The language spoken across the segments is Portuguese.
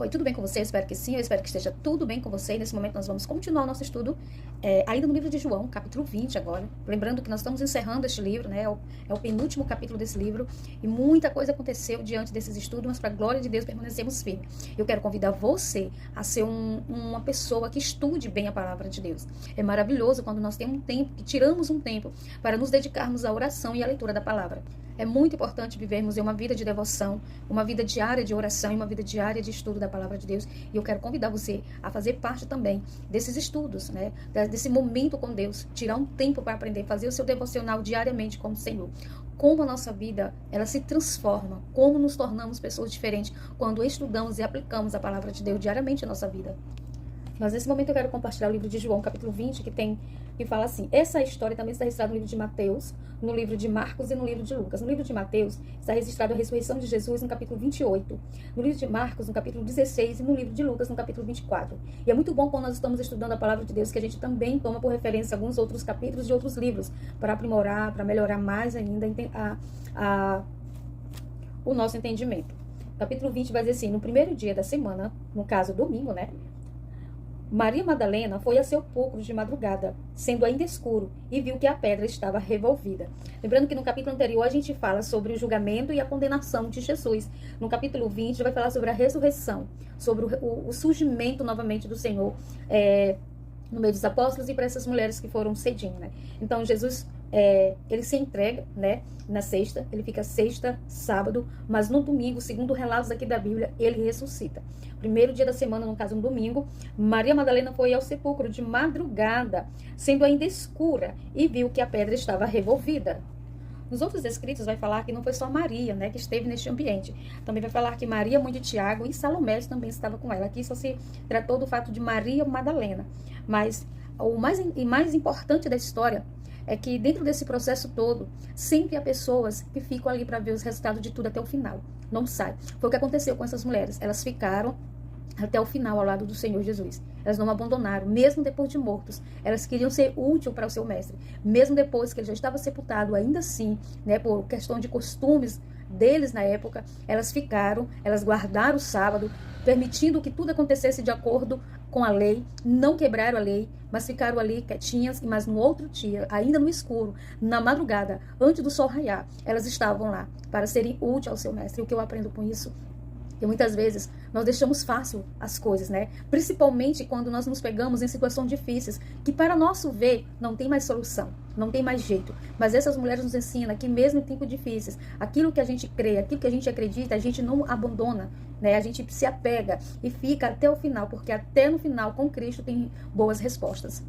Oi, tudo bem com você? Eu espero que sim, eu espero que esteja tudo bem com você. E nesse momento nós vamos continuar o nosso estudo, ainda no livro de João, capítulo 20 agora. Lembrando que nós estamos encerrando este livro, né? É o penúltimo capítulo desse livro. E muita coisa aconteceu diante desses estudos, mas para a glória de Deus permanecemos firmes. Eu quero convidar você a ser uma pessoa que estude bem a palavra de Deus. É maravilhoso quando nós temos um tempo, que tiramos um tempo para nos dedicarmos à oração e à leitura da palavra. É muito importante vivermos em uma vida de devoção, uma vida diária de oração e uma vida diária de estudo da palavra de Deus. E eu quero convidar você a fazer parte também desses estudos, né? Desse momento com Deus. Tirar um tempo para aprender, fazer o seu devocional diariamente com o Senhor. Como a nossa vida, ela se transforma, como nos tornamos pessoas diferentes quando estudamos e aplicamos a palavra de Deus diariamente na nossa vida. Mas nesse momento eu quero compartilhar o livro de João, capítulo 20, que fala assim. Essa história também está registrada no livro de Mateus, no livro de Marcos e no livro de Lucas. No livro de Mateus está registrada a ressurreição de Jesus no capítulo 28. No livro de Marcos, no capítulo 16. E no livro de Lucas, no capítulo 24. E é muito bom quando nós estamos estudando a palavra de Deus, que a gente também toma por referência alguns outros capítulos de outros livros, para aprimorar, para melhorar mais ainda o nosso entendimento. Capítulo 20 vai dizer assim: no primeiro dia da semana, no caso domingo, né? Maria Madalena foi ao sepulcro de madrugada, sendo ainda escuro, e viu que a pedra estava revolvida. Lembrando que no capítulo anterior a gente fala sobre o julgamento e a condenação de Jesus. No capítulo 20 vai falar sobre a ressurreição, sobre o surgimento novamente do Senhor no meio dos apóstolos e para essas mulheres que foram cedinho, né? Então Jesus, ele se entrega, né, na sexta, ele fica sexta, sábado, mas no domingo, segundo relatos aqui da Bíblia, ele ressuscita. Primeiro dia da semana, no caso um domingo, Maria Madalena foi ao sepulcro de madrugada, sendo ainda escura, e viu que a pedra estava revolvida. Nos outros escritos vai falar que não foi só Maria, né, que esteve neste ambiente. Também vai falar que Maria, mãe de Tiago, e Salomé também estava com ela. Aqui só se tratou do fato de Maria Madalena. Mas o mais importante da história é que dentro desse processo todo, sempre há pessoas que ficam ali para ver os resultados de tudo até o final. Não sai. Foi o que aconteceu com essas mulheres. Elas ficaram até o final ao lado do Senhor Jesus. Elas não abandonaram, mesmo depois de mortos. Elas queriam ser útil para o seu mestre. Mesmo depois que ele já estava sepultado, ainda assim, né, por questão de costumes deles na época, elas ficaram, elas guardaram o sábado, permitindo que tudo acontecesse de acordo com a lei, não quebraram a lei, mas ficaram ali quietinhas, mas no outro dia, ainda no escuro, na madrugada, antes do sol raiar, elas estavam lá para serem úteis ao seu mestre. E o que eu aprendo com isso? E muitas vezes nós deixamos fácil as coisas, né? Principalmente quando nós nos pegamos em situações difíceis, que para nosso ver não tem mais solução, não tem mais jeito. Mas essas mulheres nos ensinam que mesmo em tempos difíceis, aquilo que a gente crê, aquilo que a gente acredita, a gente não abandona, né? A gente se apega e fica até o final, porque até no final, com Cristo, tem boas respostas.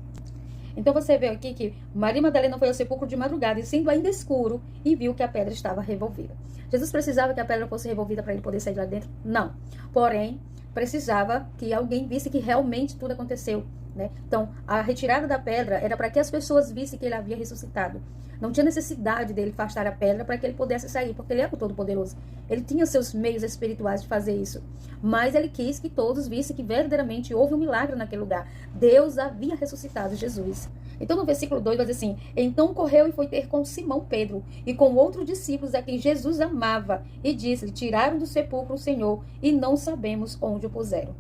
Então você vê aqui que Maria Madalena foi ao sepulcro de madrugada, e sendo ainda escuro, e viu que a pedra estava revolvida. Jesus precisava que a pedra fosse revolvida para ele poder sair de lá dentro? Não. Porém, precisava que alguém visse que realmente tudo aconteceu, né? Então, a retirada da pedra era para que as pessoas vissem que ele havia ressuscitado. Não tinha necessidade dele afastar a pedra para que ele pudesse sair, porque ele era o Todo-Poderoso. Ele tinha seus meios espirituais de fazer isso. Mas ele quis que todos vissem que verdadeiramente houve um milagre naquele lugar. Deus havia ressuscitado Jesus. Então, no versículo 2 vai dizer assim: então correu e foi ter com Simão Pedro e com outros discípulos a quem Jesus amava, e disse-lhe: tiraram do sepulcro o Senhor e não sabemos onde o puseram.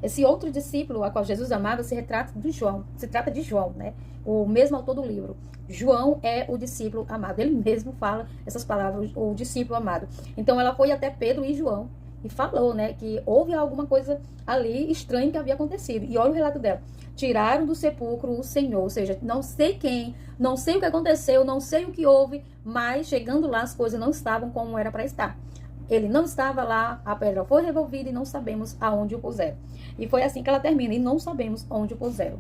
Esse outro discípulo a qual Jesus amava se trata de João, né? O mesmo autor do livro. João é o discípulo amado. Ele mesmo fala essas palavras, o discípulo amado. Então ela foi até Pedro e João e falou, né, que houve alguma coisa ali estranha que havia acontecido. E olha o relato dela: tiraram do sepulcro o Senhor, ou seja, não sei quem, não sei o que aconteceu, não sei o que houve, mas chegando lá as coisas não estavam como era para estar. Ele não estava lá, a pedra foi revolvida e não sabemos aonde o puseram. E foi assim que ela termina: e não sabemos onde o puseram.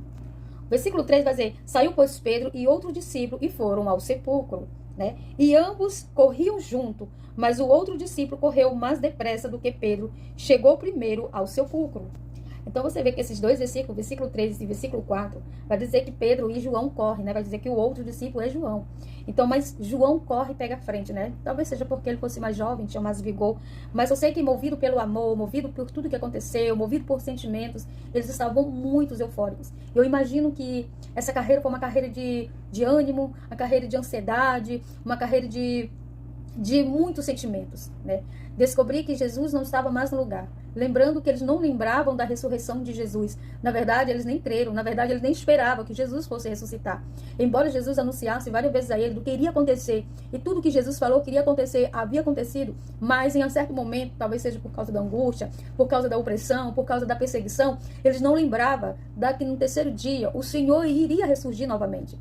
Versículo 3 vai dizer: saiu, pois, Pedro e outro discípulo e foram ao sepulcro, né? E ambos corriam junto, mas o outro discípulo correu mais depressa do que Pedro, chegou primeiro ao sepulcro. Então você vê que esses dois versículos, versículo 3 e versículo 4, vai dizer que Pedro e João correm, né? Vai dizer que o outro discípulo é João. Então, mas João corre e pega a frente, né? Talvez seja porque ele fosse mais jovem, tinha mais vigor. Mas eu sei que movido pelo amor, movido por tudo que aconteceu, movido por sentimentos, eles estavam muito eufóricos. Eu imagino que essa carreira foi uma carreira de ânimo, uma carreira de ansiedade, uma carreira de muitos sentimentos, né? Descobri que Jesus não estava mais no lugar. lembrando que eles não lembravam da ressurreição de Jesus. Na verdade, eles nem creram, na verdade, eles nem esperavam que Jesus fosse ressuscitar. Embora Jesus anunciasse várias vezes a ele do que iria acontecer, e tudo que Jesus falou que iria acontecer, havia acontecido, mas em um certo momento, talvez seja por causa da angústia, por causa da opressão, por causa da perseguição, eles não lembravam que no terceiro dia o Senhor iria ressurgir novamente.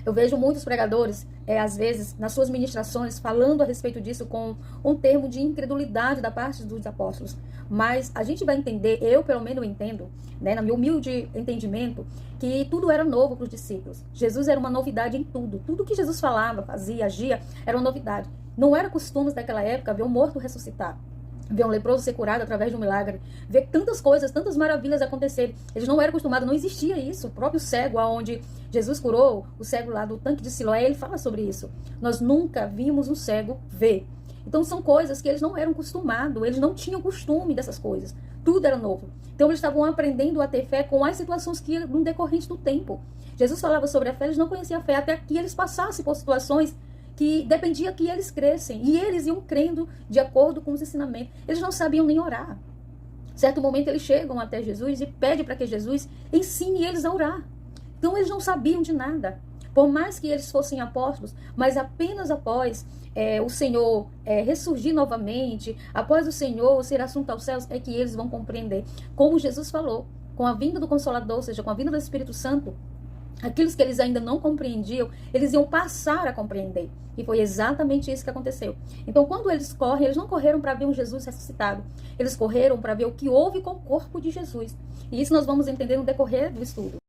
Eu vejo muitos pregadores, às vezes, nas suas ministrações, falando a respeito disso com um termo de incredulidade da parte dos apóstolos. Mas a gente vai entender, eu pelo menos entendo, né, no meu humilde entendimento, que tudo era novo para os discípulos. Jesus era uma novidade em tudo. Tudo que Jesus falava, fazia, agia, era uma novidade. Não era costume daquela época ver um morto ressuscitar, ver um leproso ser curado através de um milagre, ver tantas coisas, tantas maravilhas acontecerem. Eles não eram acostumados, não existia isso. O próprio cego, aonde Jesus curou, o cego lá do tanque de Siloé, ele fala sobre isso. Nós nunca vimos um cego ver. Então são coisas que eles não eram acostumados, eles não tinham costume dessas coisas. Tudo era novo. Então eles estavam aprendendo a ter fé com as situações que iam no decorrente do tempo. Jesus falava sobre a fé, eles não conheciam a fé, até que eles passassem por situações que dependia que eles crescem. E eles iam crendo de acordo com os ensinamentos. Eles não sabiam nem orar. Certo momento eles chegam até Jesus e pedem para que Jesus ensine eles a orar. Então eles não sabiam de nada. Por mais que eles fossem apóstolos, mas apenas após o Senhor ressurgir novamente, após o Senhor ser assunto aos céus, é que eles vão compreender. Como Jesus falou, com a vinda do Consolador, ou seja, com a vinda do Espírito Santo, aqueles que eles ainda não compreendiam, eles iam passar a compreender. E foi exatamente isso que aconteceu. Então, quando eles correm, eles não correram para ver um Jesus ressuscitado. Eles correram para ver o que houve com o corpo de Jesus. E isso nós vamos entender no decorrer do estudo.